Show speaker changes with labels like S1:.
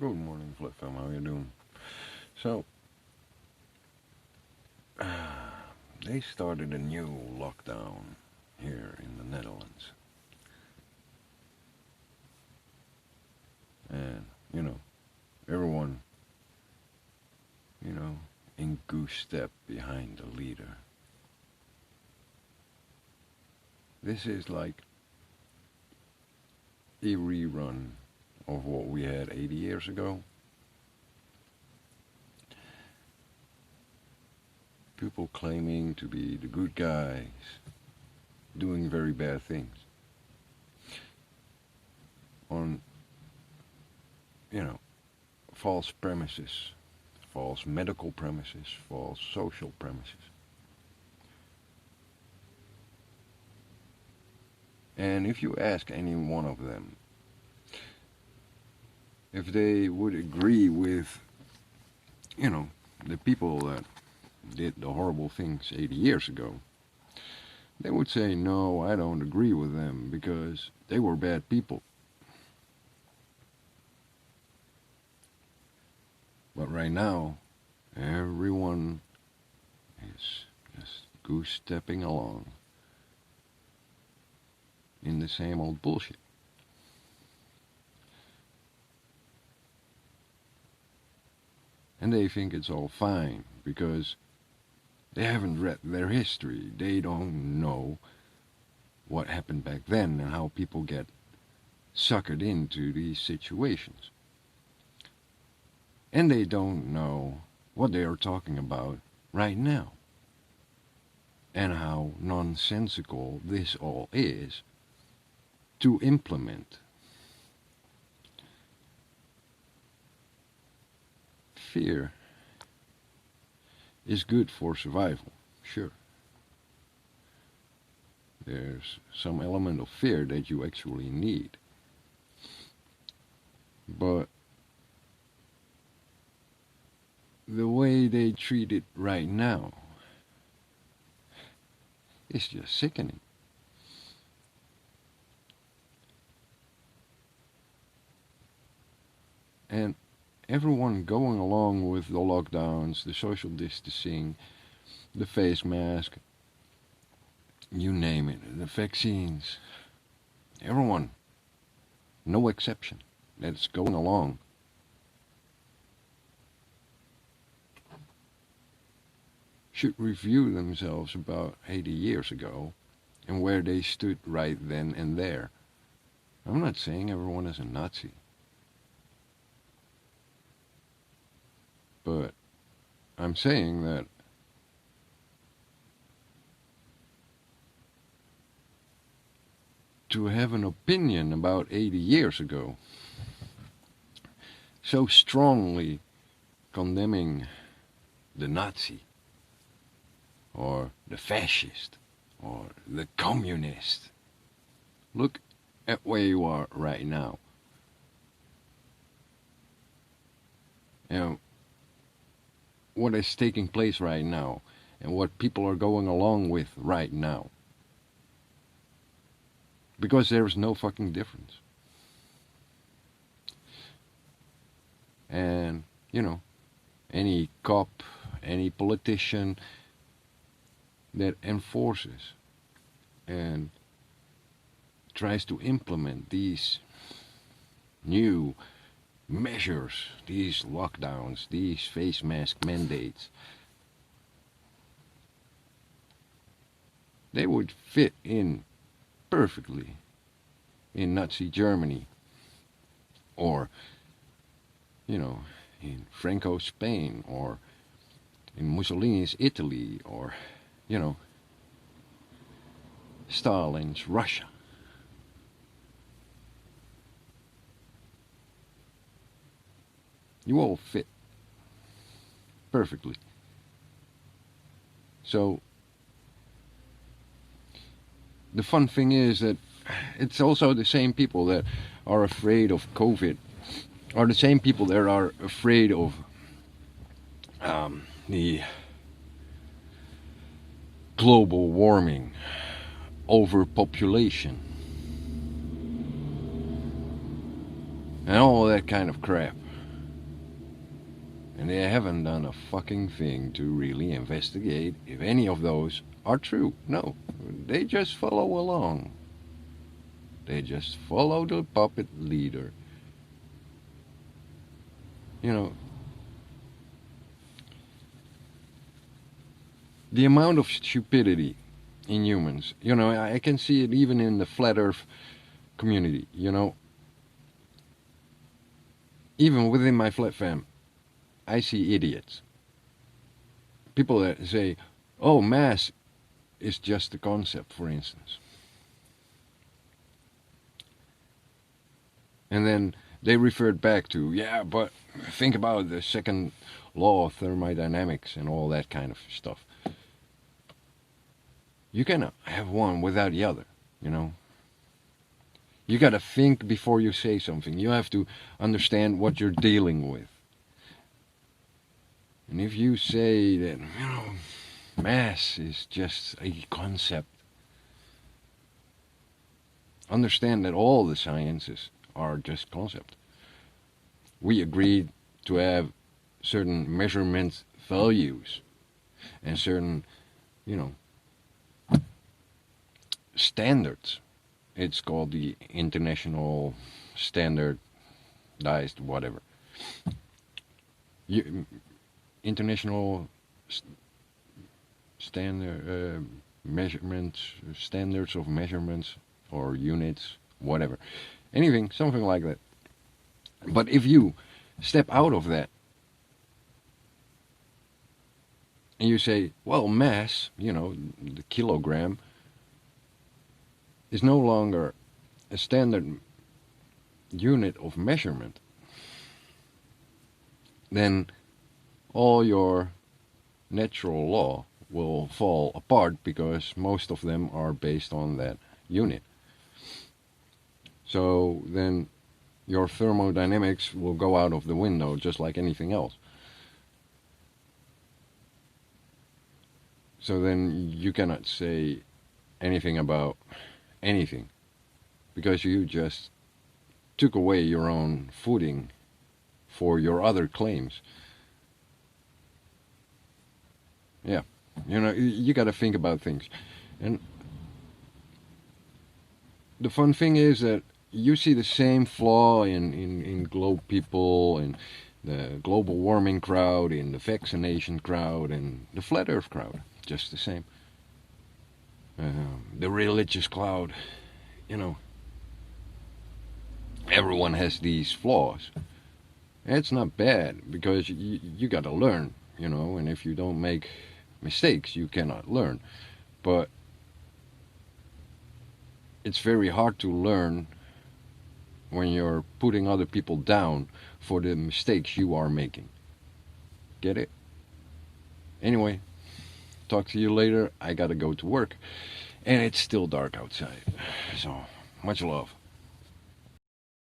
S1: Good morning, Flip Film. How you doing? So, they started a new lockdown here in the Netherlands. And, everyone, in goose step behind the leader. This is like a rerun of what we had 80 years ago. People claiming to be the good guys, doing very bad things. On, false premises, false medical premises, false social premises. And if you ask any one of them if they would agree with, the people that did the horrible things 80 years ago, they would say, no, I don't agree with them because they were bad people. But right now, everyone is just goose-stepping along in the same old bullshit. And they think it's all fine because they haven't read their history. They don't know what happened back then and how people get suckered into these situations. And they don't know what they are talking about right now and how nonsensical this all is to implement. Fear is good for survival, sure. There's some element of fear that you actually need. But the way they treat it right now is just sickening. And everyone going along with the lockdowns, the social distancing, the face mask, you name it, the vaccines, everyone, no exception, that's going along. Should review themselves about 80 years ago and where they stood right then and there. I'm not saying everyone is a Nazi. But I'm saying that to have an opinion about 80 years ago, so strongly condemning the Nazi, or the fascist, or the communist, look at where you are right now. And what is taking place right now and what people are going along with right now. Because there's no fucking difference. And, any cop, any politician that enforces and tries to implement these new measures, these lockdowns, these face mask mandates, they would fit in perfectly in Nazi Germany or, in Franco Spain or in Mussolini's Italy or, Stalin's Russia. You all fit perfectly. So the fun thing is that it's also the same people that are afraid of COVID are the same people that are afraid of the global warming, overpopulation, and all that kind of crap. And they haven't done a fucking thing to really investigate if any of those are true. No, they just follow along. They just follow the puppet leader. You know, the amount of stupidity in humans, I can see it even in the flat earth community, even within my flat fam, I see idiots. People that say, oh, mass is just a concept, for instance. And then they referred back to, yeah, but think about the second law of thermodynamics and all that kind of stuff. You cannot have one without the other, You got to think before you say something. You have to understand what you're dealing with. And if you say that, mass is just a concept, understand that all the sciences are just concepts. We agreed to have certain measurement values and certain, standards. It's called the International Standardized whatever. International standard measurements, standards of measurements or units, whatever. Anything, something like that. But if you step out of that and you say, well, mass, the kilogram, is no longer a standard unit of measurement, then all your natural law will fall apart because most of them are based on that unit. So then your thermodynamics will go out of the window just like anything else. So then you cannot say anything about anything because you just took away your own footing for your other claims. Yeah, you got to think about things. And the fun thing is that you see the same flaw in globe people, in the global warming crowd, in the vaccination crowd, and the flat earth crowd, just the same. The religious crowd, everyone has these flaws. It's not bad because you got to learn, and if you don't make mistakes, you cannot learn. But it's very hard to learn when you're putting other people down for the mistakes you are making. Get it? Anyway, talk to you later. I gotta go to work. And it's still dark outside. So, much love.